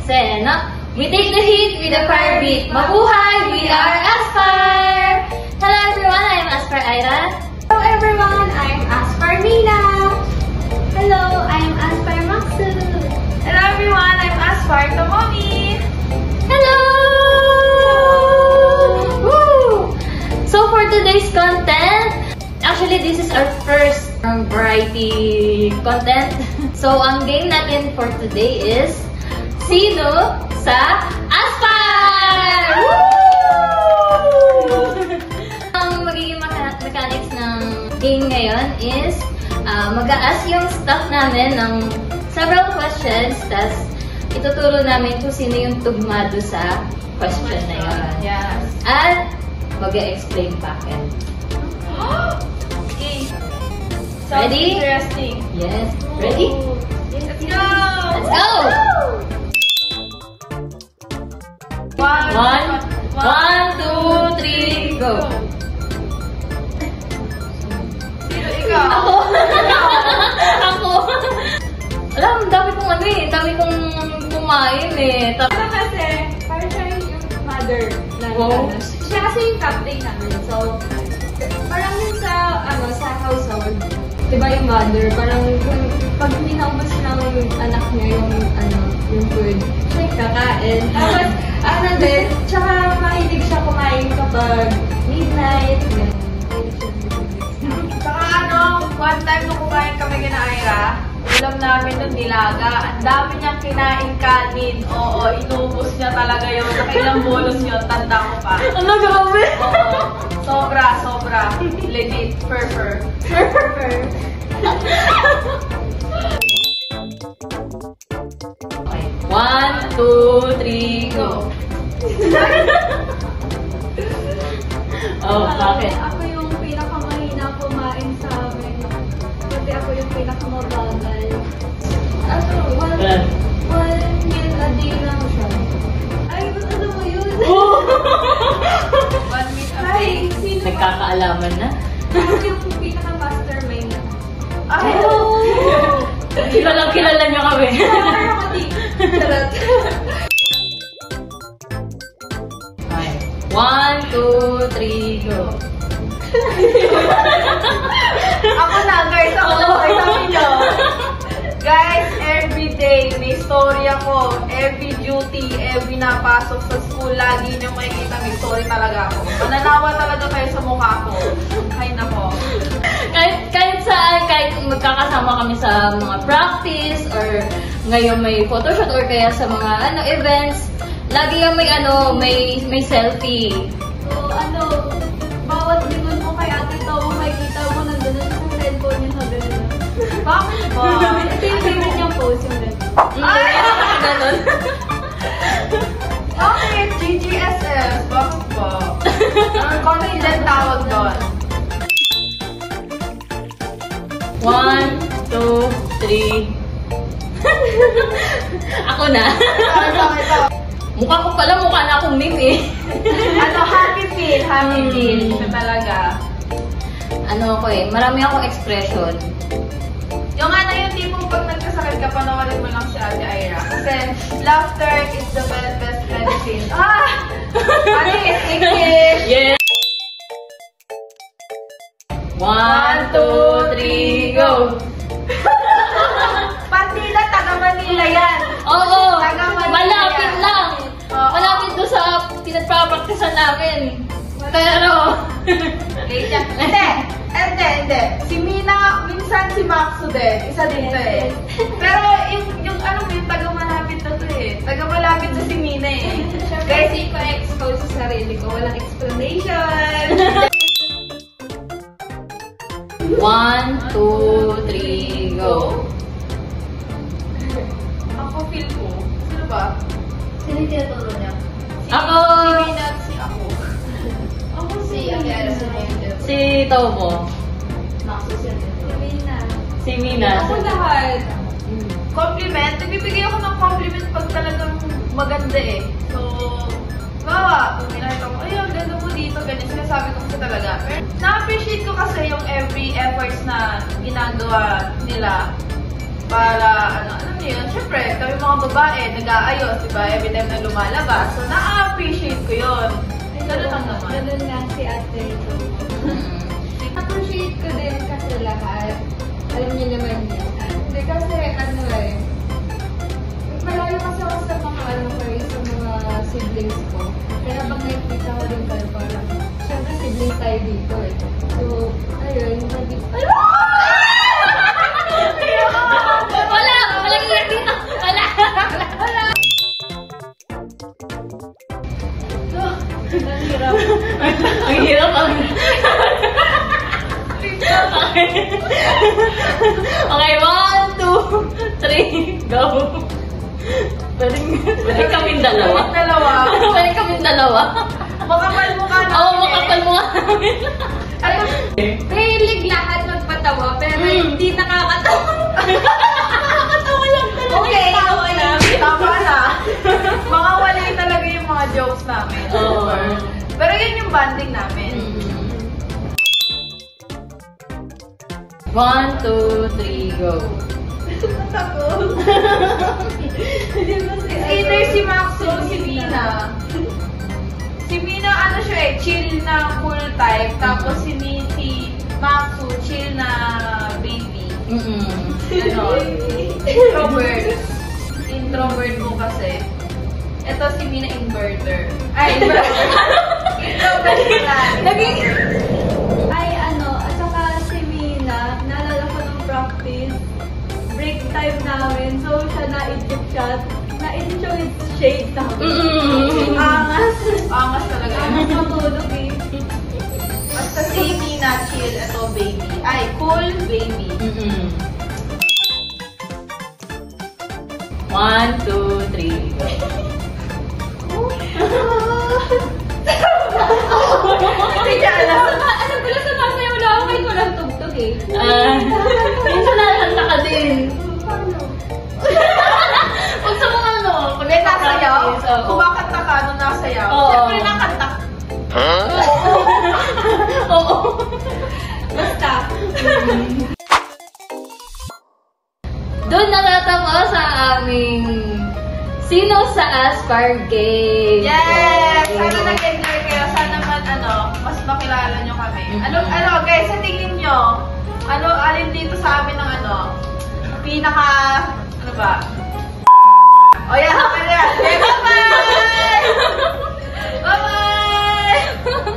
Sena. We take the heat with a fire beat. Mabuhay! We are Aspire! Hello everyone, I am Aspire Ira. Hello everyone, I am Aspire Mina. Hello, I am Aspire Maxu. Hello everyone, I am Aspire Tomomi. Hello! Woo! So for today's content, actually this is our first variety content. So ang game natin for today is Sino sa Aspire! Ang magiging mechanics ng game ngayon is mag-a-ask yung staff namin ng several questions, tas ituturo namin kung sino yung tugmado sa question na yun. Yes. At mag-explain bakit. Okay. Ready? Interesting. Yes. Ready? Let's go! Let's go! One, two, three, go! Sino ikaw? Ako! Ako! Alam, dami kong ano eh. Dami kong kumain eh. Ano kasi, parang siya yung mother na Wow. Siya kasi yung captain namin. So, parang yun sa household, diba yung mother, parang pag hindi naubos ng anak niya yung food, siya yung kakain. Tapos, din, tsaka mahilig siya kumain kapag midnight. Saka one time nung kumain kami kina Ira, ulam namin nun nilaga. Ang dami niyang kinain kanin. Oo, inubos niya talaga yun. Nakailang bolos yun, tanda ko pa. Ano, grabe? Oo, sobra. Legit, fur. Okay. 1, 2, 3, go! Oh, bakit? Ako yung pinakamahina kumain sa amin. Kasi ako yung pinakamabagal. One meal a day lang siya. Ay, ba't ano mo yun? One meat a Ay, day. sino ba? Nagkakaalaman na? Ako yung pinaka-mastermind. Ay, Kilala niyo kami. Charot. 1, 2, 3, go! Ako na, guys. Ako na, guys. Sabi niyo. Guys, every day, may story ako. Every duty, every napasok sa school, lagi niyo makikita may story talaga ako. Mananawa talaga kayo sa mukha ko. Ay, nako. Kahit saan, kahit magkakasama kami sa mga practice or ngayon may photoshoot or kaya sa mga events, lagi yung may selfie. So, bawat lingon mo kay Ate Tao, makikita mo nandun na sa cellphone niya sa gano'n. Bakit ba? Ito yung favorite niyang post yung gano'n. Ay! Ganon. Bakit? GGSS? Bakit ba? Confident tawag doon. 1, 2, 3. Ako na. Ito. Mukha na akong meme eh. Happy feel. Ito talaga. Marami akong expression. Yung yung tipong pag nagkasakit ka, panoorin mo lang si Ate Ira. Kasi, laughter is the best medicine. Ate, English! Yeah! 1, 2, 3, go! Partida, taga Manila yan. Oo! Taga Manila Malapit yan. lang! Oo. Malapit doon sa pinagpapraktisan namin. Pero... Hindi. Si Mina, minsan si Maxu din. Isa din to eh. Pero yung taga-malapit na to eh. Taga-malapit na si Mina eh. Guys, hindi ko expose sa sarili ko. Walang explanation. 1, 2, 3, go! Ako feel ko. Sino ba? Sino yung tinaturo niya? Ako! Si Mina at si ako. Ako si Ate Alison na yun. Si Tomo. Maxus yun. Si Mina. Si Mina. Ako lahat. Compliment? Nagbibigay ako ng compliment pag talagang maganda eh. So, bawa, kung minakita ko, ay, ang ganda mo dito, ganyan, sinasabi ko kasi talaga. Na-appreciate ko kasi yung every efforts na ginagawa nila Para, alam niyo yun, syempre, kami mga babae, nag-aayos, diba? Every time na lumalabas. So, na-appreciate ko yun. Ganun lang naman. Ganun lang si ate ito. Appreciate ko din kasi lahat. Alam niyo naman yun. Hindi kasi malayo kasi ako sa mga sa mga siblings ko. Kaya pag nakikita ko rin kayo parang, syempre siblings tayo dito eh. So, ayun, Walang iyak dito. Wala. ang hirap. Ang hirap Okay, 1, 2, 3, go. Balik kaming dalawa. Balik kaming dalawa. Makapal mukha namin. Oo, makapal mukha namin. Mahilig lahat magpatawa, pero hindi nakakatawa. Nakakatawa lang talaga. Okay, yung tawa namin. tama na. Mga walay talaga yung mga jokes namin. Oo. Pero yun yung bonding namin. 1, 2, 3, go. Either si Maxo o si Mina. Si Mina, siya chill na cool type. Tapos si Maxo, chill na baby. Introvert ko kasi. Ito si Mina, inverter. Ay, inverter. Introvert ko lang. At saka si Mina, naalala ko ng practice, break time namin, so siya na-edit siya with shade namin. Angas talaga. Angas matulog eh. Basta si Mina, chill. Ito, baby. Ay, cool baby. 1, 2, 3, go. Hindi niya alam. Ano pala sa masayaw lang? May walang tugtog eh. Minsan nakakanta ka din. Pag sa mga pag May nasayaw? Oo. Kumakanta ka nung nasayaw? Oo. Siyempre nakanta. Oo. Basta. Doon natatama sa aming Sino sa Aspar Game. Yes! Sana nag-enjoy kayo. Sana man, mas makilala nyo kami. Guys, sa tingin nyo, alin dito sa amin ng pinaka, ba? O yan, okay na. Okay, bye-bye! Bye-bye!